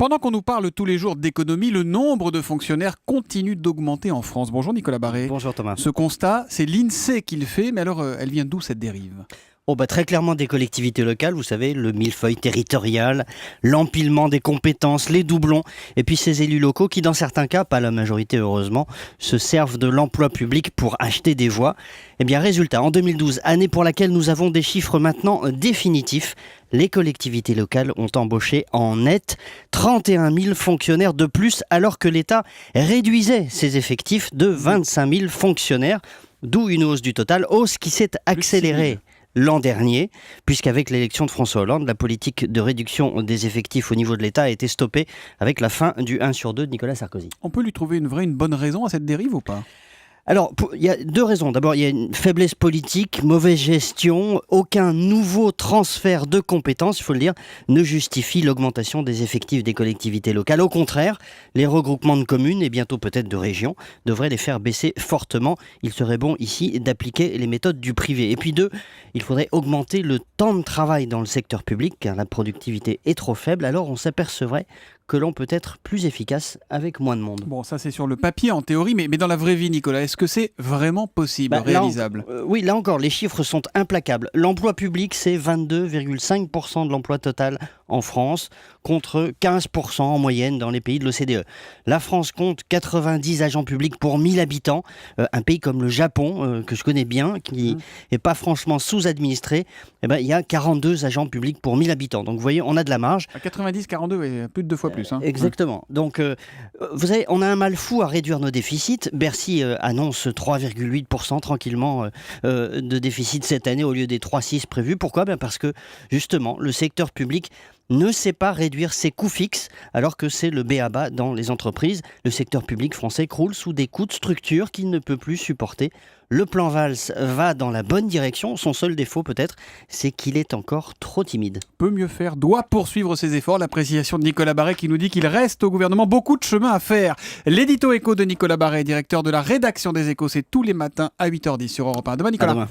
Pendant qu'on nous parle tous les jours d'économie, le nombre de fonctionnaires continue d'augmenter en France. Bonjour Nicolas Barré. Bonjour Thomas. Ce constat, c'est l'INSEE qui le fait, mais alors elle vient d'où cette dérive ? Très clairement des collectivités locales, vous savez, le millefeuille territorial, l'empilement des compétences, les doublons, et puis ces élus locaux qui, dans certains cas, pas la majorité heureusement, se servent de l'emploi public pour acheter des voix. Eh bien, résultat, en 2012, année pour laquelle nous avons des chiffres maintenant définitifs, les collectivités locales ont embauché en net 31 000 fonctionnaires de plus, alors que l'État réduisait ses effectifs de 25 000 fonctionnaires, d'où une hausse du total, hausse qui s'est accélérée l'an dernier, puisqu'avec l'élection de François Hollande, la politique de réduction des effectifs au niveau de l'État a été stoppée avec la fin du 1 sur 2 de Nicolas Sarkozy. On peut lui trouver une bonne raison à cette dérive ou pas ? Alors, il y a deux raisons. D'abord, il y a une faiblesse politique, mauvaise gestion. Aucun nouveau transfert de compétences, il faut le dire, ne justifie l'augmentation des effectifs des collectivités locales. Au contraire, les regroupements de communes et bientôt peut-être de régions devraient les faire baisser fortement. Il serait bon ici d'appliquer les méthodes du privé. Et puis deux, il faudrait augmenter le temps de travail dans le secteur public car la productivité est trop faible. Alors on s'apercevrait que l'on peut être plus efficace avec moins de monde. Bon, ça c'est sur le papier en théorie, mais dans la vraie vie, Nicolas, est-ce que c'est vraiment possible, réalisable ? Oui, là encore, les chiffres sont implacables. L'emploi public, c'est 22,5% de l'emploi total en France, contre 15% en moyenne dans les pays de l'OCDE. La France compte 90 agents publics pour 1000 habitants. Un pays comme le Japon, que je connais bien, qui n'est pas franchement sous-administré, il y a 42 agents publics pour 1000 habitants. Donc vous voyez, on a de la marge. À 90, 42, et plus de 2 fois plus. Exactement. Donc, vous savez, on a un mal fou à réduire nos déficits. Bercy annonce 3,8% tranquillement de déficit cette année au lieu des 3,6 prévus. Pourquoi ? Parce que, justement, le secteur public ne sait pas réduire ses coûts fixes, alors que c'est le b.a.-ba dans les entreprises. Le secteur public français croule sous des coûts de structure qu'il ne peut plus supporter. Le plan Valls va dans la bonne direction. Son seul défaut, peut-être, c'est qu'il est encore trop timide. Peut mieux faire, doit poursuivre ses efforts. L'appréciation de Nicolas Barré qui nous dit qu'il reste au gouvernement beaucoup de chemin à faire. L'édito écho de Nicolas Barré, directeur de la rédaction des Échos, c'est tous les matins à 8h10 sur Europe 1. Demain, Nicolas. À demain.